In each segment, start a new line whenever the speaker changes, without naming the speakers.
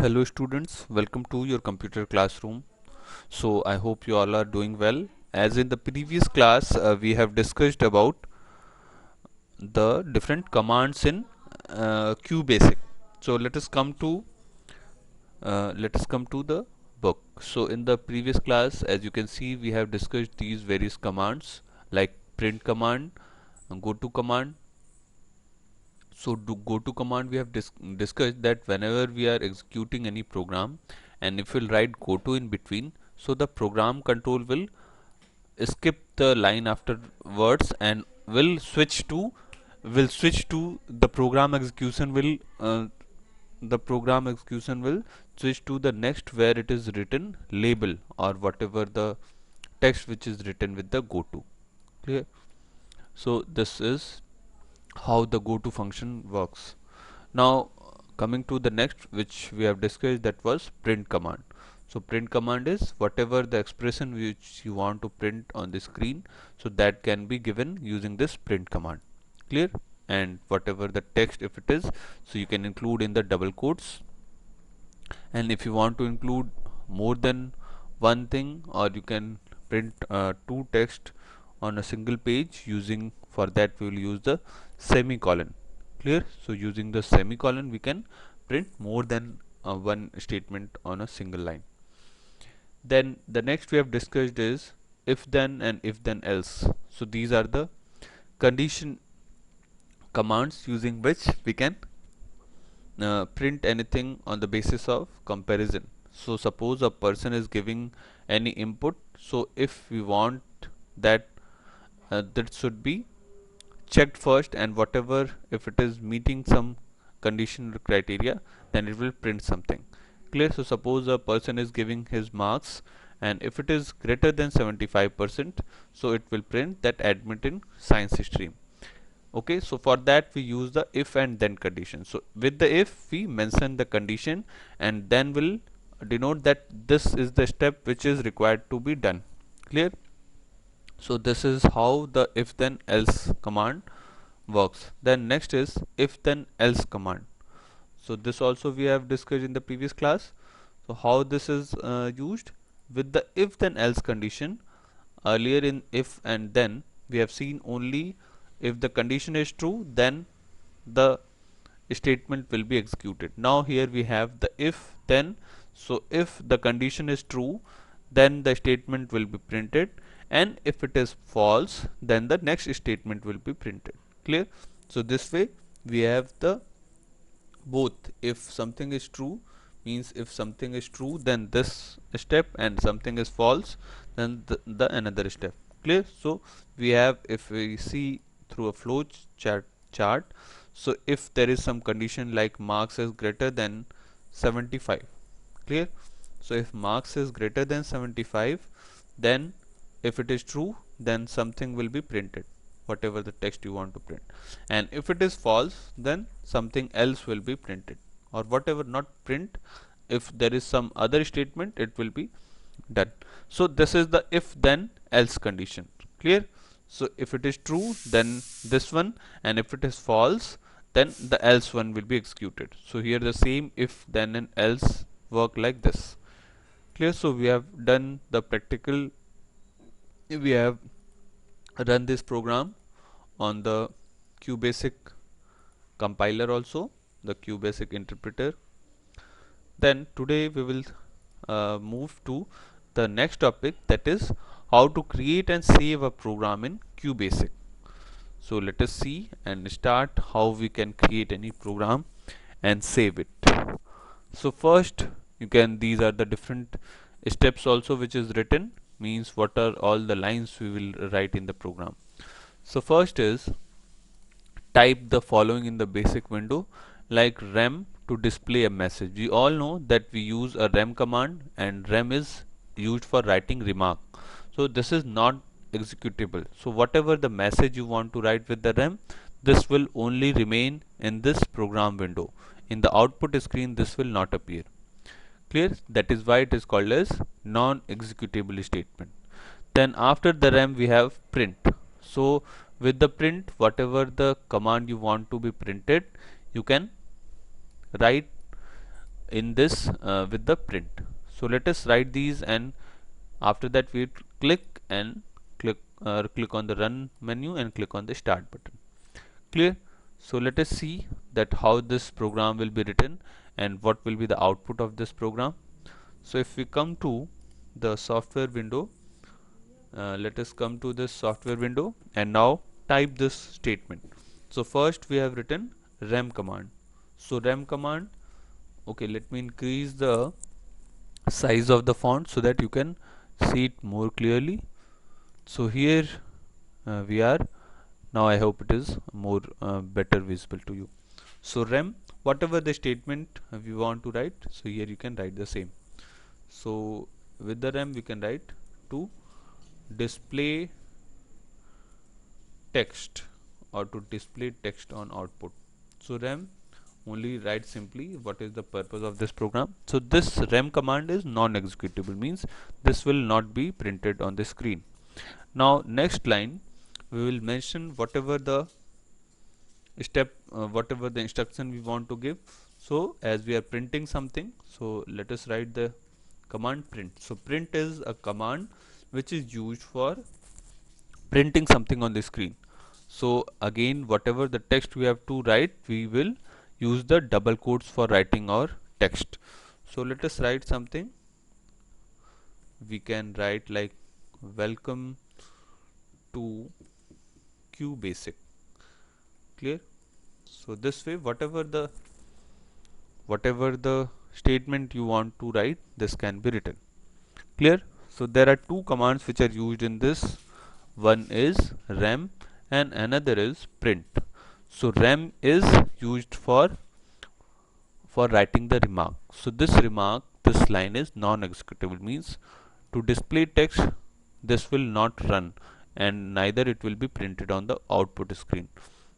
Hello students, welcome to your computer classroom. So I hope you all are doing well. As in the previous class, we have discussed about the different commands in QBasic. So let us come to the book. So in the previous class, as you can see, we have discussed these various commands like print command, go to command. So to go to command, we have discussed that whenever we are executing any program, and if we'll write go to in between, so the program control will skip the line afterwards and will switch to the program execution will switch to the next where it is written label or whatever the text which is written with the go to. Clear? So this is how the go to function works. Now coming to the next which we have discussed, that was print command. So print command is whatever the expression which you want to print on the screen, so that can be given using this print command. Clear? And whatever the text if it is, so you can include in the double quotes, and if you want to include more than one thing, or you can print two text on a single page, using for that we will use the semicolon. Clear? So using the semicolon we can print more than one statement on a single line. Then the next we have discussed is if then and if then else. So these are the condition commands using which we can print anything on the basis of comparison. So suppose a person is giving any input, so if we want that that should be checked first, and whatever if it is meeting some condition criteria, then it will print something. Clear? So suppose a person is giving his marks, and if it is greater than 75%, so it will print that admit in science stream. Okay, so for that we use the if and then condition. So with the if we mention the condition, and then will denote that this is the step which is required to be done. Clear? So this is how the if then else command works. Then next is if then else command. So this also we have discussed in the previous class. So how this is used with the if then else condition. Earlier in if and then we have seen only if the condition is true, then the statement will be executed. Now here we have the if then. So if the condition is true, then the statement will be printed, and if it is false, then the next statement will be printed. Clear? So this way we have the both. If something is true means if something is true, then this step, and something is false, then the another step. Clear? So we have, if we see through a flow chart, so if there is some condition like marks is greater than 75. Clear? So if marks is greater than 75, then if it is true, then something will be printed, whatever the text you want to print, and if it is false, then something else will be printed, or whatever not print, if there is some other statement, it will be done. So this is the if then else condition. Clear? So if it is true, then this one, and if it is false, then the else one will be executed. So here the same if then and else work like this. Clear? So we have done the practical, we have run this program on the QBasic compiler, also the QBasic interpreter. Then today we will move to the next topic, that is how to create and save a program in QBasic. So let us see and start how we can create any program and save it. So first you can, these are the different steps also which is written, means what are all the lines we will write in the program. So first is type the following in the basic window, like rem to display a message. We all know that we use a rem command, and rem is used for writing remark. So this is not executable. So whatever the message you want to write with the rem, this will only remain in this program window. In the output screen this will not appear. Clear? That is why it is called as non-executable statement. Then after the rem we have print. So with the print, whatever the command you want to be printed, you can write in this with the print. So let us write these, and after that we click and click on the run menu and click on the start button. Clear? So let us see that how this program will be written and what will be the output of this program. So if we come to the software window, let us come to this software window and now type this statement. So first we have written rem command. So rem command, okay, let me increase the size of the font so that you can see it more clearly. So here we are. Now I hope it is more better visible to you. So rem, whatever the statement we want to write, so here you can write the same. So with the rem we can write to display text or to display text on output. So rem only write simply what is the purpose of this program. So this rem command is non-executable, means this will not be printed on the screen. Now next line we will mention whatever the step whatever the instruction we want to give. So as we are printing something, so let us write the command print. So print is a command which is used for printing something on the screen. So again, whatever the text we have to write, we will use the double quotes for writing our text. So let us write something. We can write like welcome to QBasic. Clear? So this way, whatever the statement you want to write, this can be written. Clear? So there are two commands which are used in this. One is rem and another is print. So rem is used for writing the remark. So this line is non-executable, means to display text this will not run and neither it will be printed on the output screen.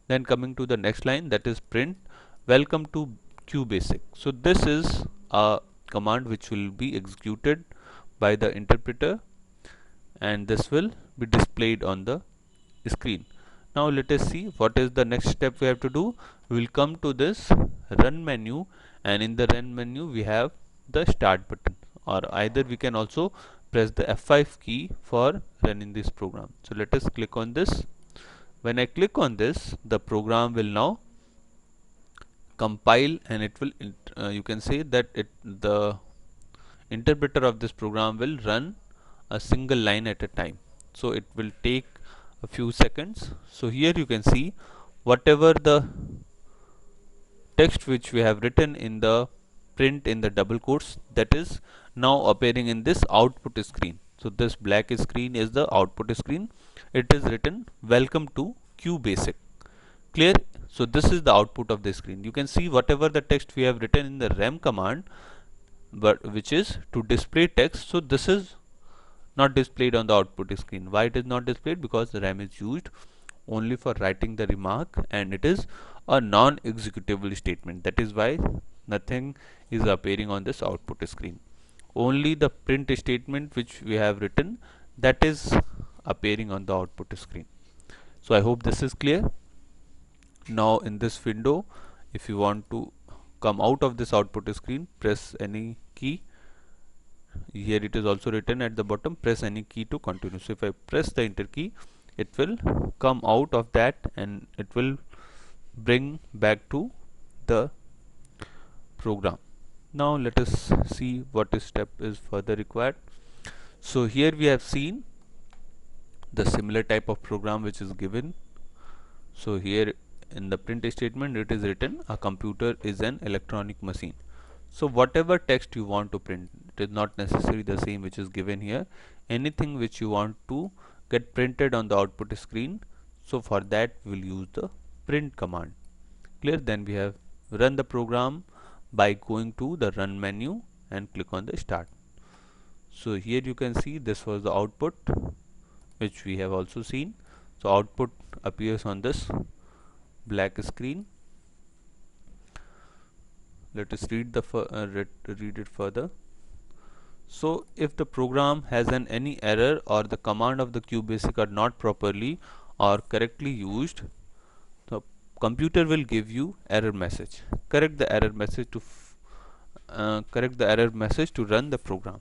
Then coming to the next line, that is print welcome to QBasic. So this is a command which will be executed by the interpreter and this will be displayed on the screen. Now let us see what is the next step we have to do. We will come to this run menu, and in the run menu we have the start button, or either we can also press the F5 key for running this program. So let us click on this. When I click on this, the program will now compile and it will you can say that the interpreter of this program will run a single line at a time. So it will take a few seconds. So here you can see whatever the text which we have written in the print in the double quotes, that is now appearing in this output screen. So this black screen is the output screen. It is written welcome to QBasic. Clear? So this is the output of the screen. You can see whatever the text we have written in the rem command, but which is to display text. So this is not displayed on the output screen. Why it is not displayed? Because the rem is used only for writing the remark and it is a non-executable statement. That is why nothing is appearing on this output screen. Only the print statement which we have written, that is appearing on the output screen. So I hope this is clear. Now in this window, if you want to come out of this output screen, press any key. Here it is also written at the bottom, press any key to continue. So if I press the enter key, it will come out of that and it will bring back to the program. Now let us see what step is further required. So here we have seen the similar type of program which is given. So here in the print statement it is written a computer is an electronic machine. So whatever text you want to print, it is not necessarily the same which is given here. Anything which you want to get printed on the output screen, so for that we will use the print command. Clear? Then we have run the program by going to the run menu and click on the start. So here you can see this was the output which we have also seen. So output appears on this black screen. Let us read it further. So if the program has any error or the command of the QBasic are not properly or correctly used, the computer will give you error message. Correct the error message to correct the error message to run the program.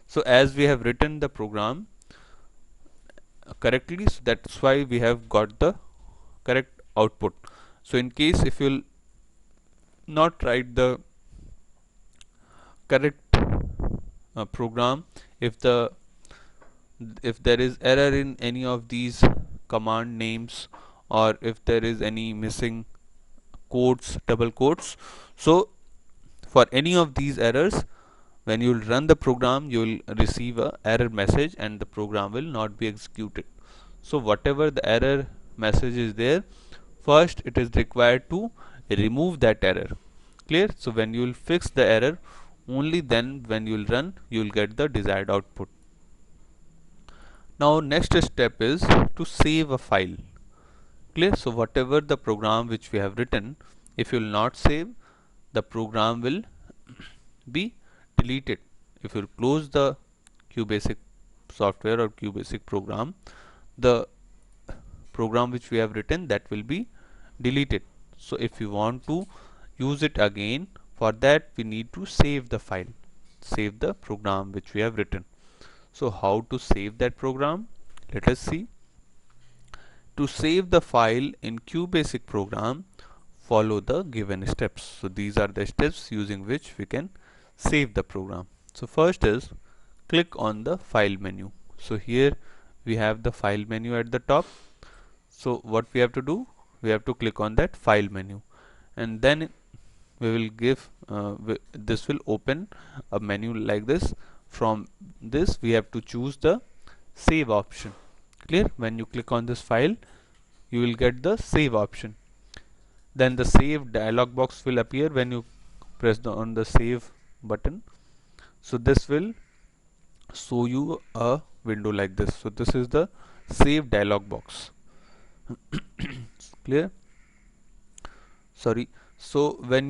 So as we have written the program correctly, so that's why we have got the correct output. So in case if you'll not write the correct program, if there is error in any of these command names, or if there is any missing quotes, double quotes, so for any of these errors, when you will run the program, you will receive a error message and the program will not be executed. So whatever the error message is there, first it is required to remove that error. Clear? So when you will fix the error, only then when you will run, you will get the desired output. Now next step is to save a file. Clear? So whatever the program which we have written, if you will not save, the program will be deleted. If you close the QBasic software or QBasic program, the program which we have written, that will be deleted. So if you want to use it again, for that we need to save the file, save the program which we have written. So how to save that program? Let us see. To save the file in QBasic program, follow the given steps. So these are the steps using which we can save the program. So first is click on the file menu. So here we have the file menu at the top. So what we have to do, we have to click on that file menu, and then we will give this will open a menu like this. From this we have to choose the save option. Clear? When you click on this file, you will get the save option. Then the save dialog box will appear when you press on the save button. So this will show you a window like this. So this is the save dialog box. Clear? Sorry. So when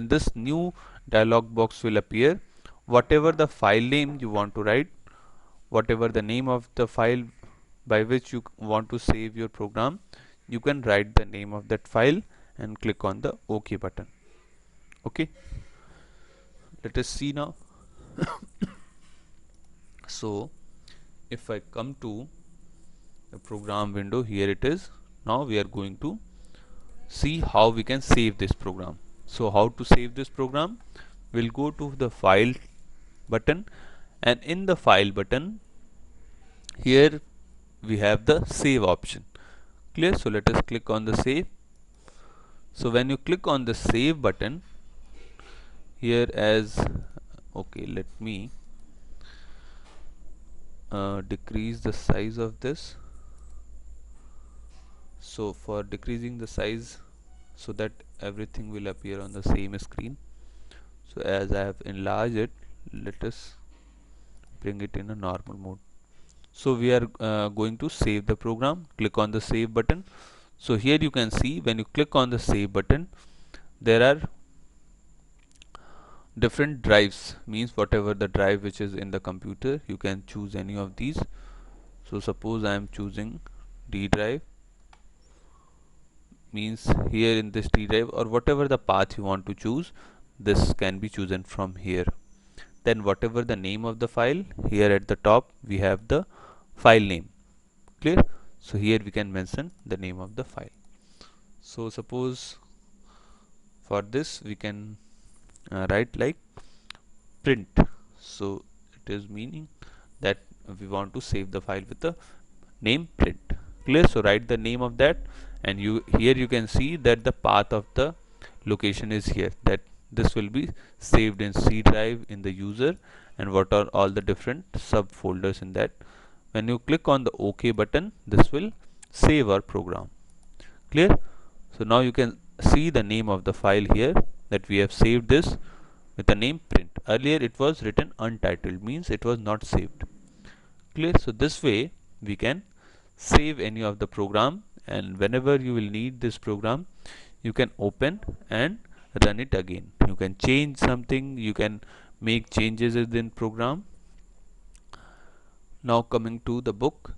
this new dialog box will appear, whatever the file name you want to write, whatever the name of the file by which you want to save your program, you can write the name of that file and click on the OK button. Okay, let us see now. So if I come to the program window, here it is. Now we are going to see how we can save this program. So how to save this program? We'll go to the file button, and in the file button, here we have the save option. Clear? So let us click on the save. So when you click on the save button, here as okay, let me decrease the size of this. So for decreasing the size, so that everything will appear on the same screen, so as I have enlarged it, let us bring it in a normal mode. So we are going to save the program. Click on the save button. So here you can see, when you click on the save button, there are different drives, means whatever the drive which is in the computer, you can choose any of these. So suppose I am choosing D drive, means here in this D drive, or whatever the path you want to choose, this can be chosen from here. Then whatever the name of the file, here at the top we have the file name. Clear? So here we can mention the name of the file. So suppose for this we can write like print. So it is meaning that we want to save the file with the name print. Clear? So write the name of that, and here you can see that the path of the location is here, that this will be saved in C drive in the user, and what are all the different subfolders in that. When you click on the OK button, this will save our program. Clear? So now you can see the name of the file here, that we have saved this with the name print. Earlier it was written untitled, means it was not saved. Clear? So this way we can save any of the program, and whenever you will need this program, you can open and run it again. You can change something, you can make changes in program. Now coming to the book,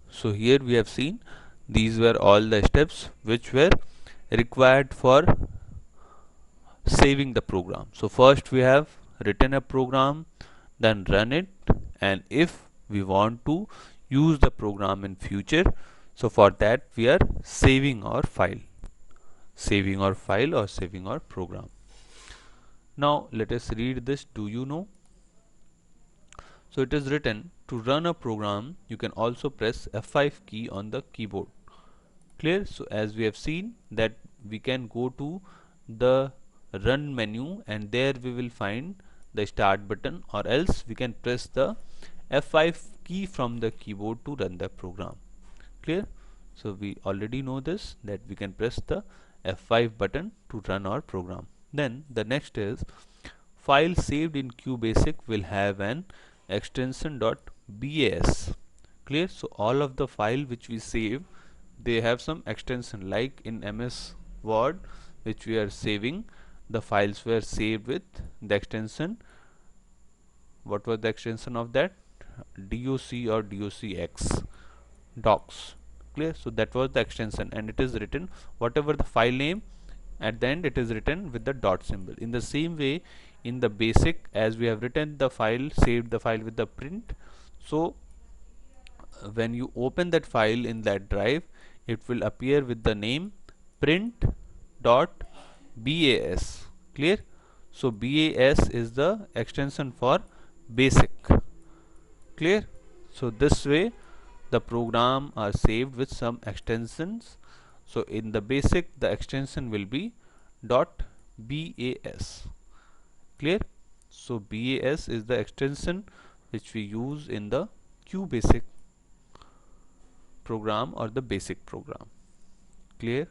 so here we have seen these were all the steps which were required for saving the program. So first we have written a program, then run it, and if we want to use the program in future, so for that we are saving our file, or saving our program. Now let us read this. Do you know? So it is written, to run a program you can also press F5 key on the keyboard. Clear? So as we have seen that we can go to the run menu and there we will find the start button, or else we can press the F5 key from the keyboard to run the program. Clear? So we already know this, that we can press the F5 button to run our program. Then the next is, file saved in QBasic will have an extension .bas. Clear? So all of the file which we save, they have some extension, like in MS Word which we are saving, the files were saved with the extension. What was the extension of that? DOC or DOCX, docs. Clear? So that was the extension, and it is written whatever the file name, at the end it is written with the dot symbol. In the same way, in the basic, as we have written the file, saved the file with the print, so when you open that file in that drive, it will appear with the name print.bas. Clear? So BAS is the extension for basic. Clear? So this way the program are saved with some extensions. So in the basic the extension will be .bas. Clear? So BAS is the extension which we use in the QBasic program or the basic program. Clear?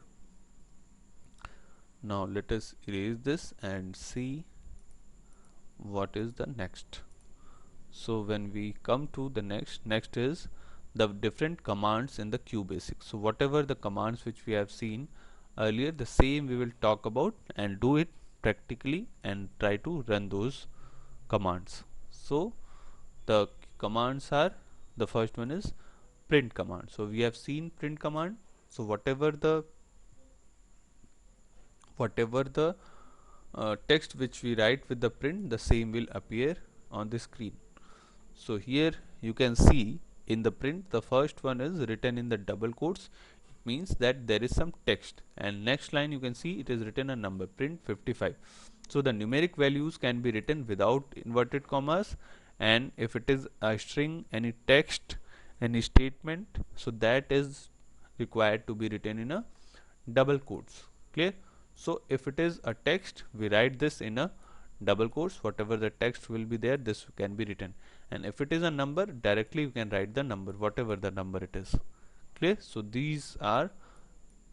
Now let us erase this and see what is the next. So when we come to the next is the different commands in the QBasic. So whatever the commands which we have seen earlier, the same we will talk about and do it practically and try to run those commands. So the commands are, the first one is print command. So we have seen print command. So whatever the text which we write with the print, the same will appear on the screen. So here you can see in the print, the first one is written in the double quotes. It means that there is some text, and next line you can see it is written a number, print 55. So the numeric values can be written without inverted commas, and if it is a string, any text, any statement, so that is required to be written in a double quotes. Clear? So if it is a text, we write this in a double quotes. Whatever the text will be there, this can be written, and if it is a number, directly you can write the number, whatever the number it is. Clear? So these are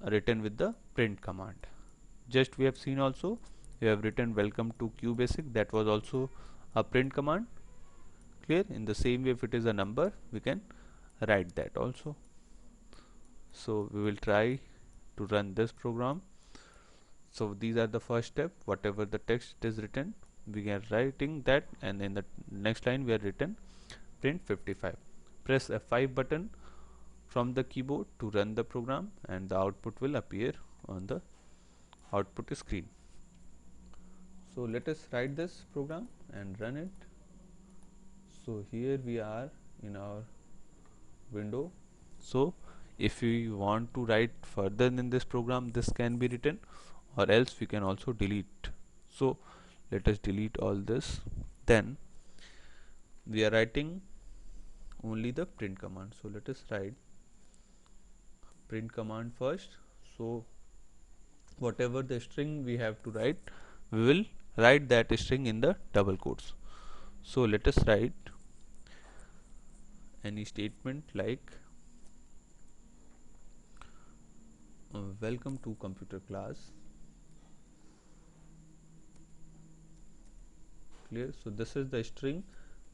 written with the print command. Just we have seen also, we have written welcome to QBasic, that was also a print command. Clear? In the same way, if it is a number, we can write that also. So we will try to run this program. So these are the first step, whatever the text is written, we are writing that, and in the next line we are written print 55. Press F5 button from the keyboard to run the program, and the output will appear on the output screen. So let us write this program and run it. So here we are in our window. So if we want to write further in this program, this can be written, or else we can also delete. So let us delete all this. Then we are writing only the print command. So let us write print command first. So whatever the string we have to write, we will write that string in the double quotes. So let us write any statement like welcome to computer class. Clear? So this is the string,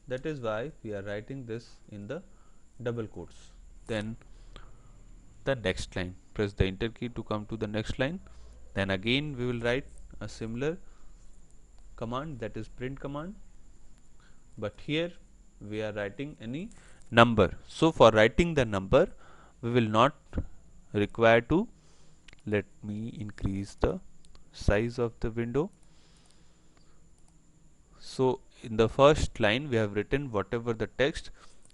that is why we are writing this in the double quotes. Then the next line, press the enter key to come to the next line. Then again we will write a similar command, that is print command, but here we are writing any number. So for writing the number, we will not require to, let me increase the size of the window. So in the first line we have written whatever the text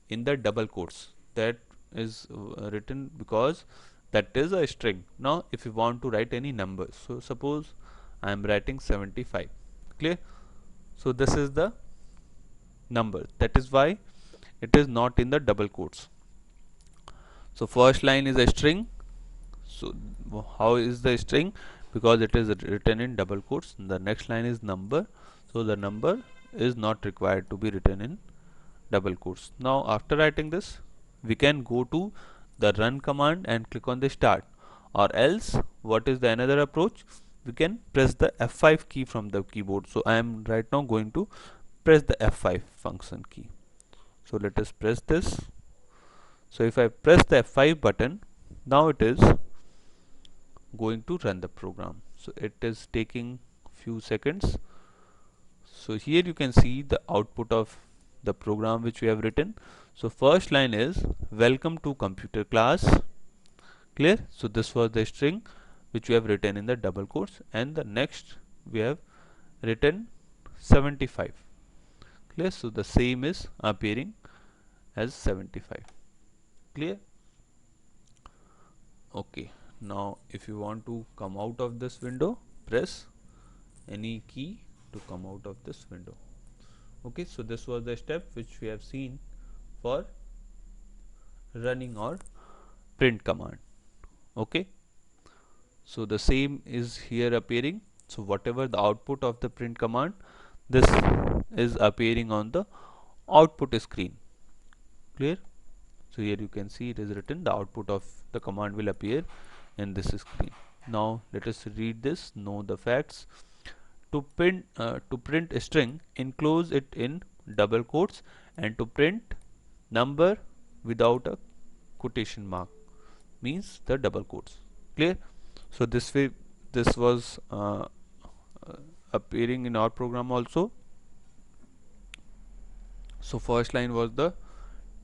in the double quotes, that is written because that is a string. Now if you want to write any numbers, so suppose I am writing 75, clear? So this is the number, that is why it is not in the double quotes. So first line is a string. So how is the string? Because it is written in double quotes. The next line is number, so the number is not required to be written in double quotes. Now after writing this, we can go to the run command and click on the start, or else what is the another approach, we can press the F5 key from the keyboard. So I am right now going to press the F5 function key. So let us press this. So if I press the F5 button, now it is going to run the program. So it is taking few seconds. So here you can see the output of the program which we have written. So first line is welcome to computer class, clear? So this was the string which we have written in the double quotes, and the next we have written 75, clear? So the same is appearing as 75, clear? Okay, now if you want to come out of this window, press any key to come out of this window. Okay, so this was the step which we have seen for running our print command. Okay, so the same is here appearing. So whatever the output of the print command, this is appearing on the output screen, clear? So here you can see it is written, the output of the command will appear in this screen. Now let us read this. Know the facts. To print a string, enclose it in double quotes, and to print number without a quotation mark means the double quotes, clear? So this way this was appearing in our program also. So first line was the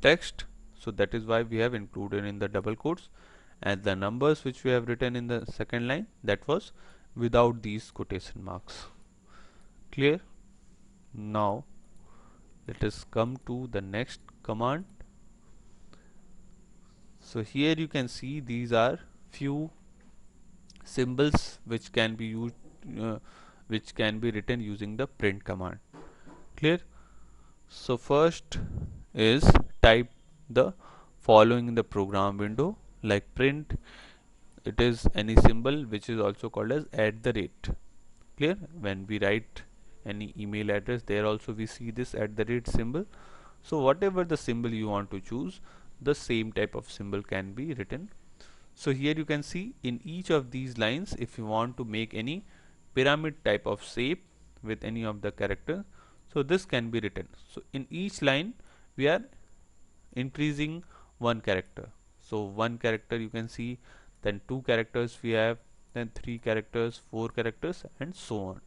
text, so that is why we have included in the double quotes, and the numbers which we have written in the second line, that was without these quotation marks, clear? Now let us come to the next command. So here you can see these are few symbols which can be used, which can be written using the print command, clear? So first is type the following in the program window, like print, it is any symbol which is also called as @, clear? When we write any email address, there also we see this @ symbol. So whatever the symbol you want to choose, the same type of symbol can be written. So here you can see in each of these lines, if you want to make any pyramid type of shape with any of the character, so this can be written. So in each line we are increasing one character. So one character you can see, then two characters we have, then three characters, four characters, and so on,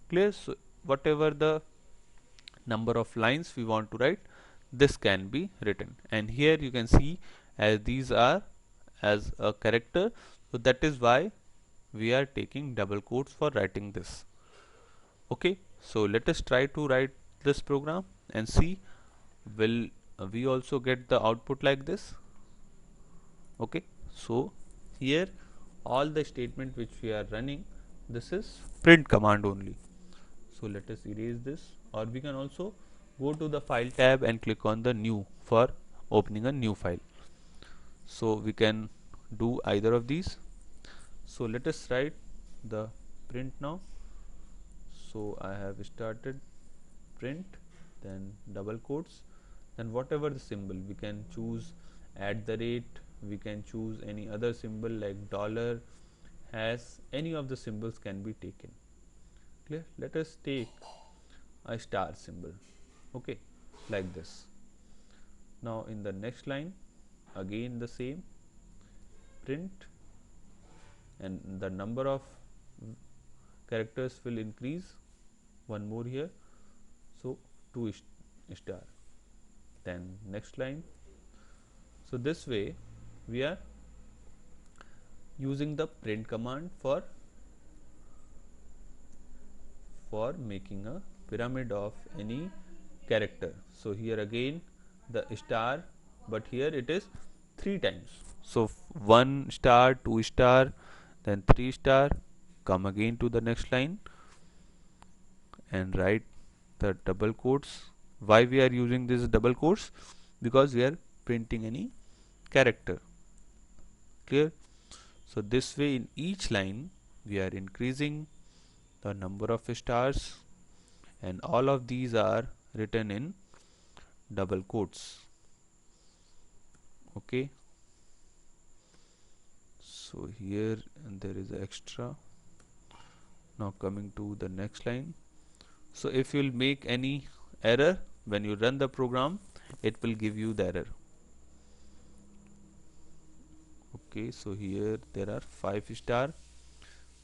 clear? So whatever the number of lines we want to write, this can be written. And here you can see as these are as a character, so that is why we are taking double quotes for writing this. Okay, so let us try to write this program and see will we also get the output like this. Okay, so here all the statement which we are running, this is print command only. So let us erase this, or we can also go to the file tab and click on the new for opening a new file. So we can do either of these. So let us write the print now. So I have started print, then double quotes, then whatever the symbol we can choose, @, we can choose any other symbol like dollar, hash, any of the symbols can be taken, clear? Let us take a star symbol, okay, like this. Now in the next line again the same print, and the number of characters will increase one more here, so 2 star. Then next line. So this way we are using the print command for making a pyramid of any character. So here again the star, but here it is 3 times. So 1 star, 2 star, then 3 star. Come again to the next line and write the double quotes. Why we are using this double quotes? Because we are printing any character. Clear? So this way in each line we are increasing the number of stars, and all of these are written in double quotes. Okay, so here there is extra. Now coming to the next line. So if you will make any error when you run the program, it will give you the error. Okay, so here there are 5 star.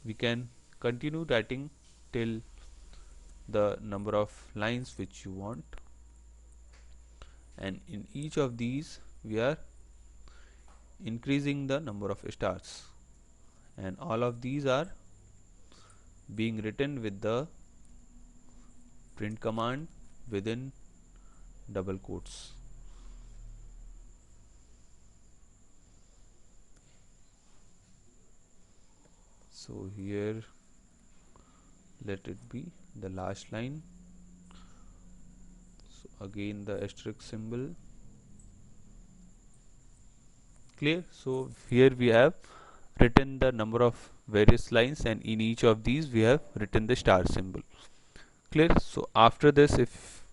We can continue writing till the number of lines which you want, and in each of these we are increasing the number of stars, and all of these are being written with the print command within double quotes. So here let it be the last line. So again the asterisk symbol. Clear? So here we have written the number of various lines, and in each of these we have written the star symbol. Clear? So after this, if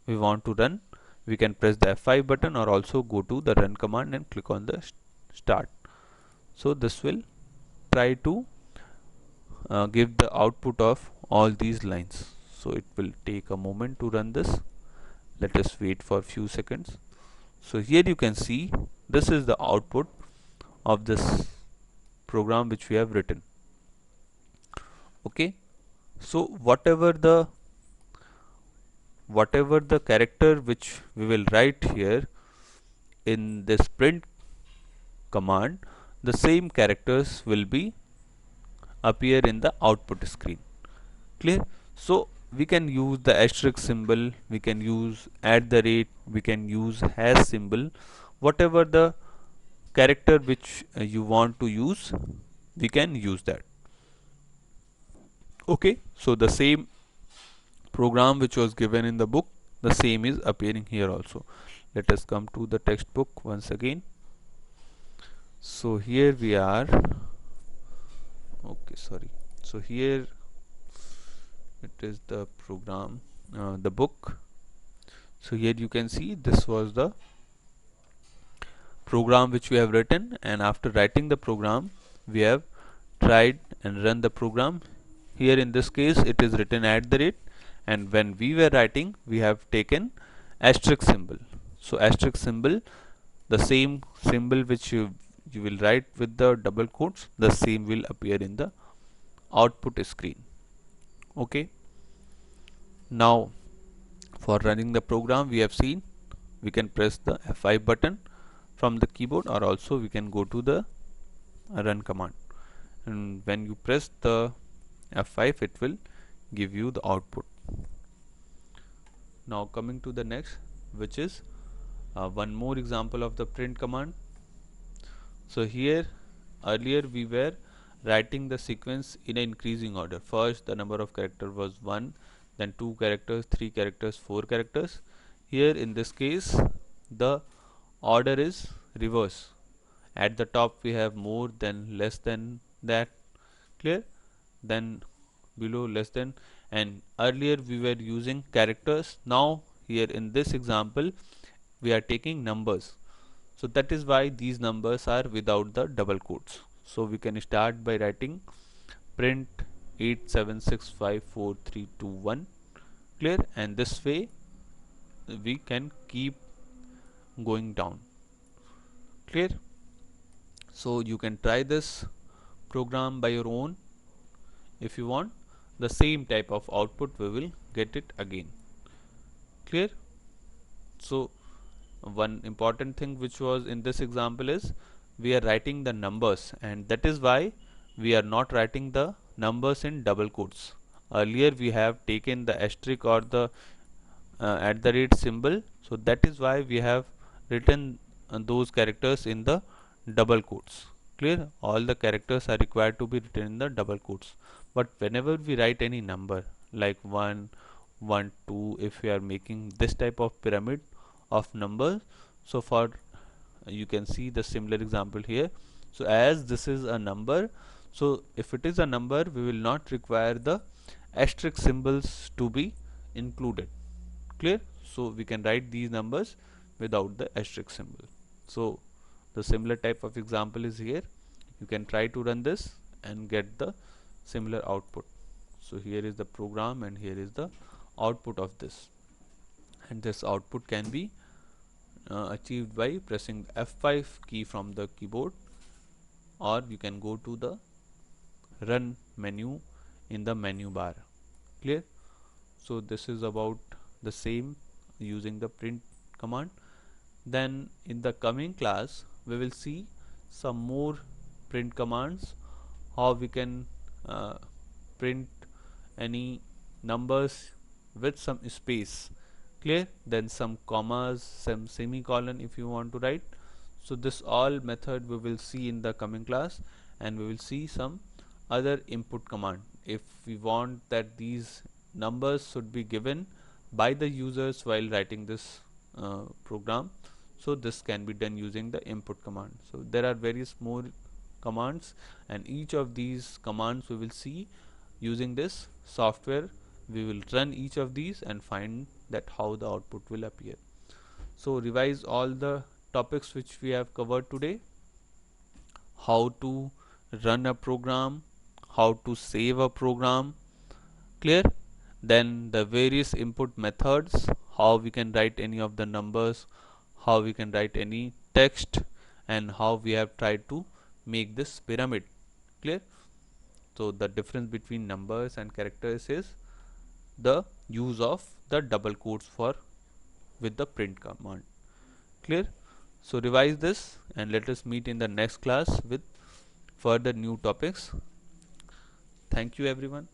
we want to run, we can press the F5 button or also go to the run command and click on the start. So this will try to give the output of all these lines. So it will take a moment to run this. Let us wait for a few seconds. So here you can see this is the output of this program which we have written. Okay, so whatever the character which we will write here in this print command, the same characters will be appear in the output screen. Clear? So we can use the asterisk symbol, we can use @, we can use hash symbol, whatever the character which you want to use, we can use that. Okay, so the same program which was given in the book, the same is appearing here also. Let us come to the textbook once again. So here we are. Okay, sorry. So here it is the program, the book. So here you can see this was the program which we have written, and after writing the program we have tried and run the program. Here in this case it is written @, and when we were writing we have taken asterisk symbol. So asterisk symbol, the same symbol which you will write with the double quotes, the same will appear in the output screen. Okay, now for running the program we have seen we can press the F5 button from the keyboard, or also we can go to the run command, and when you press the F5 it will give you the output. Now coming to the next, which is one more example of the print command. So here earlier we were writing the sequence in an increasing order. First the number of characters was 1, then 2 characters, 3 characters, 4 characters. Here in this case the order is reverse. At the top we have more, then less than that. Clear? Then below less than, and earlier we were using characters. Now here in this example we are taking numbers. So that is why these numbers are without the double quotes. So we can start by writing print 87654321. Clear? And this way we can keep going down. Clear? So you can try this program by your own. If you want the same type of output, we will get it again. Clear? So one important thing which was in this example is we are writing the numbers, and that is why we are not writing the numbers in double quotes. earlier we have taken the asterisk or the at the rate symbol, so that is why we have written those characters in the double quotes. Clear? All the characters are required to be written in the double quotes. But whenever we write any number like 1, 1, 2, if we are making this type of pyramid of numbers, so for you can see the similar example here. So as this is a number, so if it is a number, we will not require the asterisk symbols to be included. Clear? So we can write these numbers without the asterisk symbol. So the similar type of example is here. You can try to run this and get the similar output. So here is the program and here is the output of this, and this output can be achieved by pressing the F5 key from the keyboard, or you can go to the run menu in the menu bar. Clear? So this is about the same using the print command. Then in the coming class we will see some more print commands, how we can print any numbers with some space. Clear? Then some commas, some semicolon if you want to write. So this all method we will see in the coming class, and we will see some other input command if we want that these numbers should be given by the users while writing this program. So this can be done using the input command. So there are various more commands, and each of these commands we will see using this software. We will run each of these and find that how the output will appear. So revise all the topics which we have covered today: how to run a program, how to save a program. Clear? Then the various input methods, how we can write any of the numbers, how we can write any text, and how we have tried to make this pyramid. Clear? So the difference between numbers and characters is the use of the double quotes for with the print command. Clear? So revise this and let us meet in the next class with further new topics. Thank you everyone.